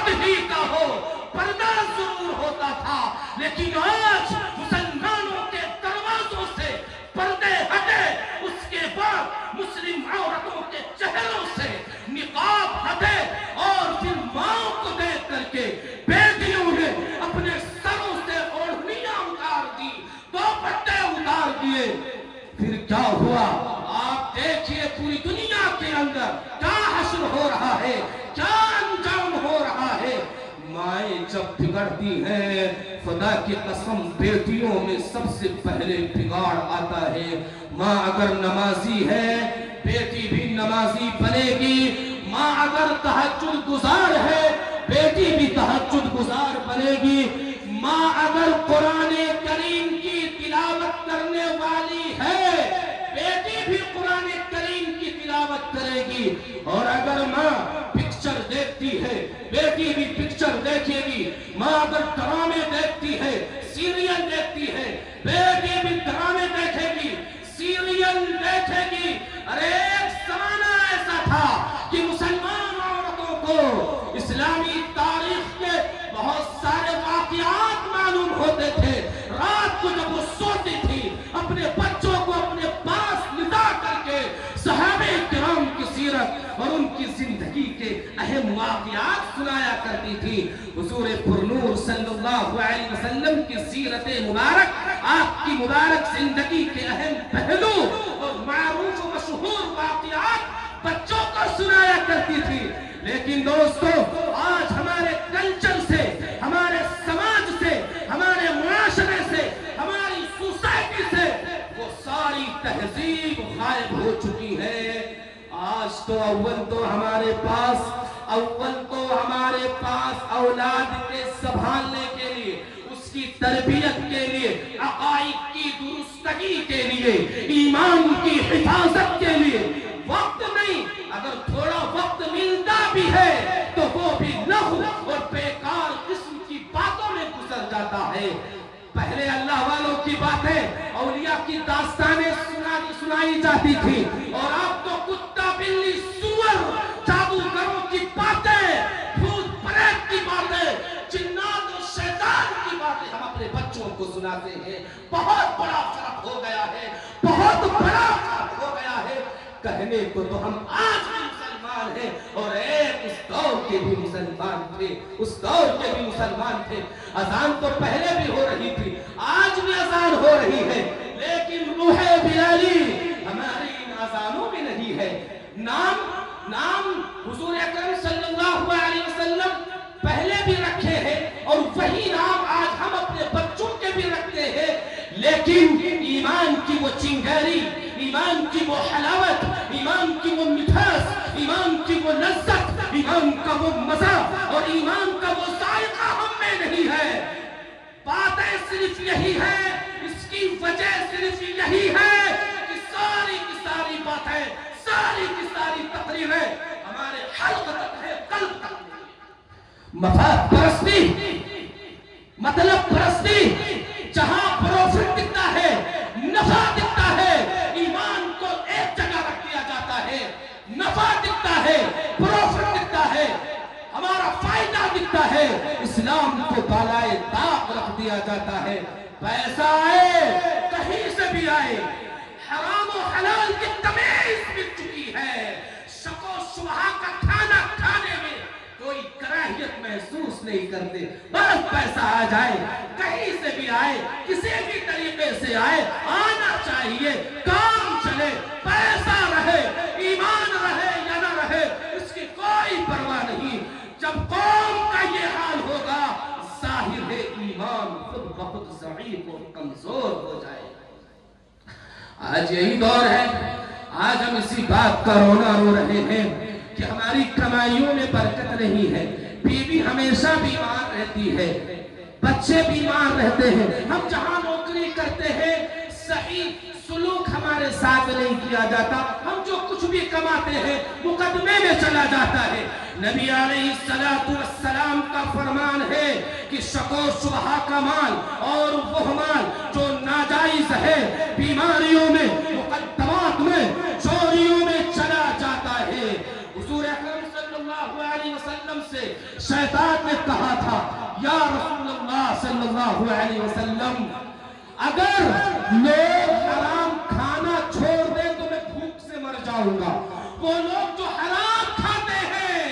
مرد ہی کا ہو، پردہ ضرور ہوتا تھا، لیکن آج مسلمانوں کے دروازوں سے پردے ہٹے، اس کے بعد مسلم عورتوں کے چہروں سے نقاب ہٹے، اور پھر ماں کو دیکھ کر کے بیٹیوں نے اپنے سروں سے اوڑھنیاں اتار دی، دوپٹے اتار دیے۔ پھر کیا ہوا؟ آپ دیکھیے پوری دنیا کے اندر کیا حشر ہو رہا ہے، کیا انجام ہو رہا ہے۔ مائیں جب بگڑتی ہیں، خدا کی قسم بیٹیوں میں سب سے پہلے بگاڑ آتا ہے۔ ماں اگر نمازی ہے، بیٹی بھی نمازی بنے گی۔ ماں اگر تہجد گزار ہے، بیٹی بھی تہجد گزار بنے گی۔ ماں اگر قرآن کریم کی تلاوت کرنے والی ہے، بیٹی بھی قرآن کریم کی تلاوت کرے گی۔ اور اگر ماں پکچر دیکھتی ہے، بیٹی بھی پکچر دیکھے گی۔ ماں اگر ڈرامے دیکھتی ہے، سیریل دیکھتی ہے، بیٹی بھی ڈرامے دیکھے گی، سیریل دیکھے گی۔ ارے ایک زمانہ ایسا تھا کہ مسلمان عورتوں کو اسلامی تاریخ کے بہت سارے واقعات معلوم ہوتے تھے۔ رات کو جب وہ سوتی تھی، اپنے بچوں کو اپنے پاس لٹا کر کے صحابہ کرام کی سیرت اور ان کی زندگی کے اہم واقعات سنایا کرتی تھی۔ حضور پرنور صلی اللہ علیہ وسلم کی سیرت مبارک، آپ کی مبارک زندگی کے اہم پہلو اور معروف و مشہور واقعات بچوں کو سنایا کرتی تھی۔ لیکن دوستو، آج ہمارے کلچر سے، ہمارے سماج سے، ہمارے معاشرے سے، ہماری سوسائٹی سے وہ ساری تہذیب غائب ہو چکی ہے۔ آج تو اول تو ہمارے پاس اولاد کے سنبھالنے کے لیے، اس کی تربیت کے لیے، عقائد کی درستگی کے لیے، ایمان کی حفاظت کے لیے وقت نہیں۔ اگر تھوڑا وقت ملتا بھی ہے تو وہ بھی لغو اور بیکار قسم کی باتوں میں گزر جاتا ہے۔ پہلے اللہ والوں کی باتیں، اولیاء کی داستانیں سنائی جاتی تھی، اور اب تو کتا بلی سور جادوگروں کی باتیں، بھوت پریت کی باتیں، جنات و شیطان کی باتیں ہم اپنے بچوں کو سناتے ہیں۔ بہت بڑا فرق ہو گیا ہے، بہت بڑا فرق ہو گیا ہے۔ کہنے کو تو ہم آج بھی مسلمان ہیں، اور ایک اس دور کے بھی مسلمان تھے، اس دور کے بھی مسلمان تھے۔ اذان تو پہلے بھی ہو رہی تھی، آج بھی اذان ہو رہی ہے، لیکن روح بلالی ہماری ان اذانوں میں نہیں ہے۔ نام حضور اکرم صلی اللہ علیہ وسلم پہلے بھی رکھے ہیں، اور وہی نام آج ہم اپنے بچوں کے بھی رکھتے ہیں، لیکن ایمان کی وہ چنگاری، ایمان کی وہ حلاوت، ایمان کی وہ مٹھاس، ایمان کی وہ لذت، ایمان کا وہ مزہ اور ایمان کا وہ ذائقہ ہم میں نہیں ہے۔ باتیں صرف یہی ہے، اس کی وجہ صرف یہی ہے کہ ساری کی ساری باتیں، ساری کی ساری تقریریں ہمارے حلق تک ہے، قلب تک نہیں۔ مفاد پرستی، مطلب پرستی، جہاں پروفٹ دکھتا ہے، نفع دکھتا ہے، ایمان کو ایک جگہ رکھ دیا جاتا ہے۔ نفع دکھتا ہے، پروفٹ دکھتا ہے، ہمارا فائدہ دکھتا ہے، اسلام کو بالائے طاق رکھ دیا جاتا ہے۔ پیسہ آئے کہیں سے بھی آئے، حرام و حلال کی تمیز مل چکی ہے۔ شک و شبہ کا کھانا کھانے میں کوئی کراہیت محسوس نہیں کرتے۔ بس پیسہ آ جائے، کہیں سے بھی آئے، کسی بھی طریقے سے آئے، آنا چاہیے، کام چلے، پیسہ رہے، ایمان رہے یا نہ رہے، اس کی کوئی پرواہ نہیں۔ جب قوم کا یہ حال ہوگا، ظاہر ہے ایمان خود بخود ضعیف اور کمزور ہو جائے گا۔ آج یہی دور ہے، آج ہم اسی بات کا رونا رو رہے ہیں کہ ہماری کمائیوں میں برکت نہیں ہے، بیوی ہمیشہ بیمار رہتی ہے، بچے بیمار رہتے ہیں، ہم جہاں نوکری کرتے ہیں صحیح سلوک ہمارے ساتھ نہیں کیا جاتا، ہم جو کچھ بھی کماتے ہیں مقدمے میں چلا جاتا ہے۔ نبی علیہ السلام کا فرمان ہے کہ شک و شبہ کا مال اور وہ مال جو ناجائز ہے، بیماریوں میں، مقدمات میں، چوریوں میں چلا جاتا ہے۔ حضور اکرم صلی اللہ علیہ علیہ وسلم سے شیطان نے کہا تھا یا رسول اللہ صلی اللہ علیہ وسلم اگر لوگ حرام کھانا چھوڑ دیں تو میں بھوک سے مر جاؤں گا. وہ لوگ جو حرام کھاتے ہیں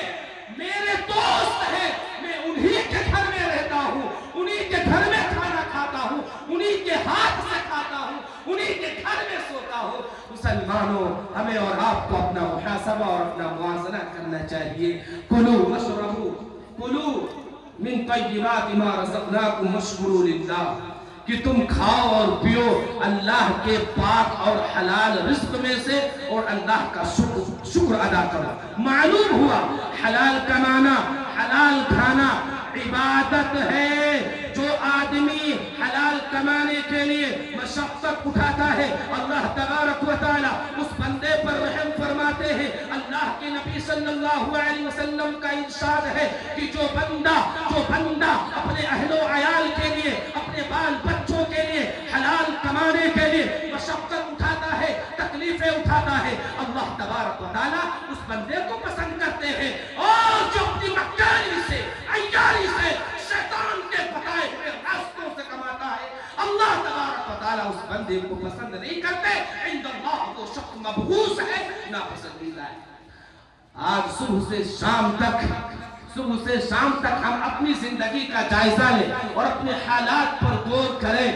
میرے دوست ہیں, میں انہی کے گھر میں رہتا ہوں, انہی کے گھر میں کھانا کھاتا ہوں, انہی کے ہاتھ سے کھاتا ہوں, انہی کے گھر میں سوتا ہوں. مسلمانوں ہمیں اور آپ کو اپنا محاسبہ اور اپنا موازنہ کرنا چاہیے. کلوا واشربوا کلوا من طیبات ما رزقناکم واشکروا للہ, کہ تم کھاؤ اور پیو اللہ کے پاک اور حلال رزق میں سے اور اللہ کا شکر ادا کرو. معلوم ہوا حلال کمانا, حلال کھانا عبادت ہے. جو آدمی حلال کمانے کے لیے مشقت اٹھاتا ہے اللہ تبارک و تعالی اس بندے پر رحم فرماتے ہیں. اللہ کے نبی صلی اللہ علیہ وسلم کا ارشاد ہے کہ جو بندہ اپنے اہل و عیال کے لیے, اپنے بال بچوں کے لیے حلال کمانے کے لیے مشقت اٹھاتا ہے, تکلیفیں اٹھاتا ہے, اللہ تبارک و تعالی اس بندے کو پسند کرتے ہیں. اور جو اپنی مکاری سے, عیاری سے, شیطان کے بتائے ہوئے راستوں سے کماتا ہے, اللہ تبارک و تعالی اس بندے کو پسند نہیں کرتے. عند اللہ وہ شخص مبغوض ہے, ناپسندیدہ ہے. آج صبح سے شام تک ہم اپنی زندگی کا جائزہ لیں اور اپنے حالات پر غور کریں.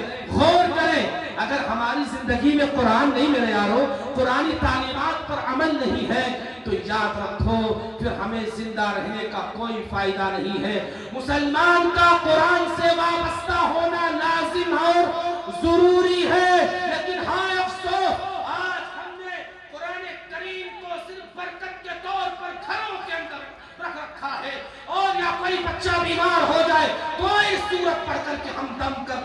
اگر ہماری زندگی میں قرآن نہیں میرے یارو, قرآنی تعلیمات پر عمل نہیں ہے تو یاد رکھو پھر ہمیں زندہ رہنے کا کوئی فائدہ نہیں ہے. مسلمان کا قرآن سے وابستہ ہونا لازم اور ضروری ہے. لیکن ہائے افسوس آج ہم نے قرآن کریم کو صرف برکت کے طور پر گھروں کے اندر رکھ رکھا ہے, اور یا کوئی بچہ بیمار ہو جائے کوئی سورت پڑھ کر کے ہم دم کر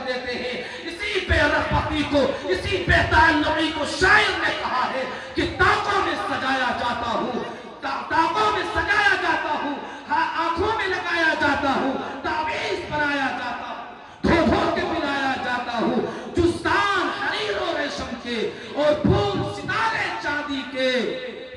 دیتے ہیں. اسی بے رغبتی کو, اسی بے تعلقی کو شاعر نے کہا ہے کہ تاقوں میں سجایا جاتا ہوں, آنکھوں میں لگایا جاتا ہوں, تعویذ بنایا جاتا ہوں, دھو کے پلایا جاتا ہوں, جستان حریر و ریشم کے اور پھول ستارے چاندی کے,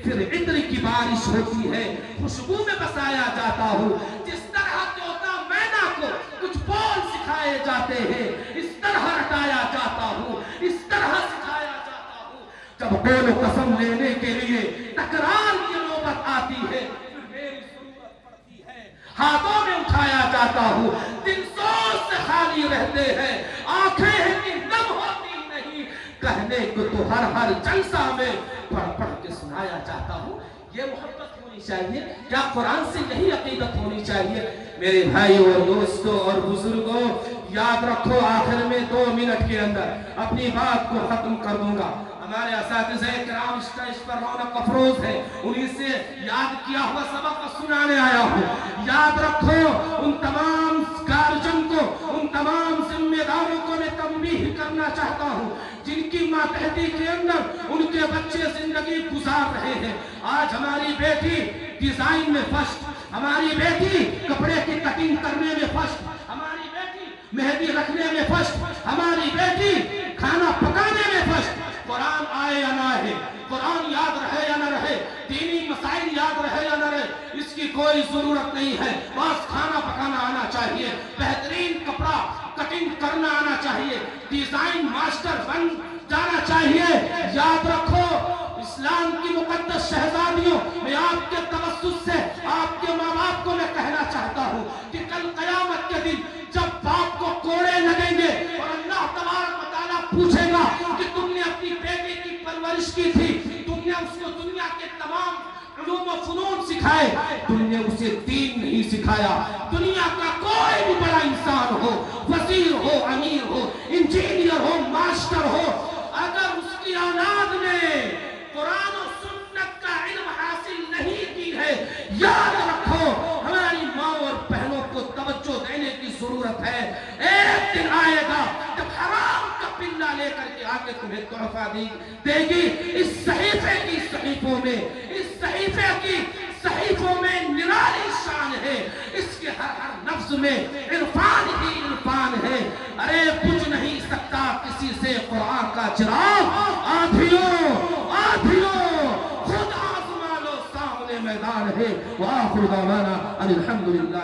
پھر عطر کی بارش ہوتی ہے, خوشبو میں بسایا جاتا ہوں. جس طرح طوطا مینا کو کچھ بول سکھائے جاتے ہیں اس طرح رٹایا جاتا ہوں, اس طرح سکھایا جاتا ہوں. جب قول و قسم لینے کے لیے تکرار کی نوبت آتی ہے پھر میری ضرورت پڑتی ہے, ہاتھوں میں اٹھایا جاتا ہوں. دل سوز سے خالی رہتے ہیں, آنکھیں ہیں کہ نم ہوتی نہیں, کہنے کو تو ہر جلسہ میں پڑھ کے سنایا جاتا ہوں. یہ محبت ہونی چاہیے. کیا قرآن سے یہی عقیدت ہونی چاہیے؟ میرے بھائیوں اور دوستوں اور بزرگوں, یاد رکھو آخر میں 2 منٹ کے اندر اپنی بات کو ختم کر دوں گا. ہمارے اساتذہ کرام اسٹیج پر رونق افروز ہے, انہی سے یاد کیا ہوا سبق سنانے آیا ہوں. یاد رکھو ان تمام گارجن کو, ان تمام ذمہ داروں کو میں تنبیہ کرنا چاہتا ہوں جن کی ماتحتی کے اندر ان کے بچے زندگی گزار رہے ہیں. آج ہماری بیٹی ڈیزائن میں فرسٹ, ہماری بیٹی کپڑے کی کٹنگ کرنے میں فرسٹ, ہماری بیٹی مہندی رکھنے میں فرسٹ, ہماری بیٹی کھانا پکانے میں فرسٹ. قرآن آئے یا نہ آئے, قرآن یاد رہے یا نہ رہے, دینی مسائل یاد رہے یا نہ رہے, اس کی کوئی ضرورت نہیں ہے. بس کھانا پکانا آنا چاہیے, بہترین کپڑا کٹنگ کرنا آنا چاہیے, ڈیزائن ماسٹر بن جانا چاہیے. یاد رکھو اسلام کی مقدس شہزادیوں, میں آپ کے توسط سے آپ کے ماں باپ کو میں کہنا چاہتا ہوں کہ کل قیامت کے دن جب باپ کو کوڑے لگیں گے اور اللہ تبارک و تعالیٰ پوچھے گا کہ تم نے اپنی بیٹی کی پرورش کی تھی, تم نے اس کو دنیا کے تمام علوم و فنون سکھائے, تم نے اسے دین نہیں سکھایا. دنیا کا کوئی بھی بڑا انسان ہو, وزیر ہو, امیر ہو, انجینئر ہو, ماسٹر ہو, اگر اس کی اولاد نے قرآن و سنت کا علم حاصل نہیں کی ہے, یاد رکھو ہماری ماں اور بہنوں کو توجہ دینے کی ضرورت ہے. ایک دن آئے گا جب حرام کا پلہ لے کر کے آگے تمہیں تحفہ دے گی. اس صحیفے کی صحیفوں میں, اس صحیفے کی صحیفوں میں نرالی شان ہے, اس کے ہر نفس میں عرفان ہی عرفان ہے. ارے بجھ نہیں سکتا کسی سے قرآن کا چراغ. آدھیوں خود آزما لو, سامنے میں میدان ہے. وآخر دعوانا ان الحمدللہ.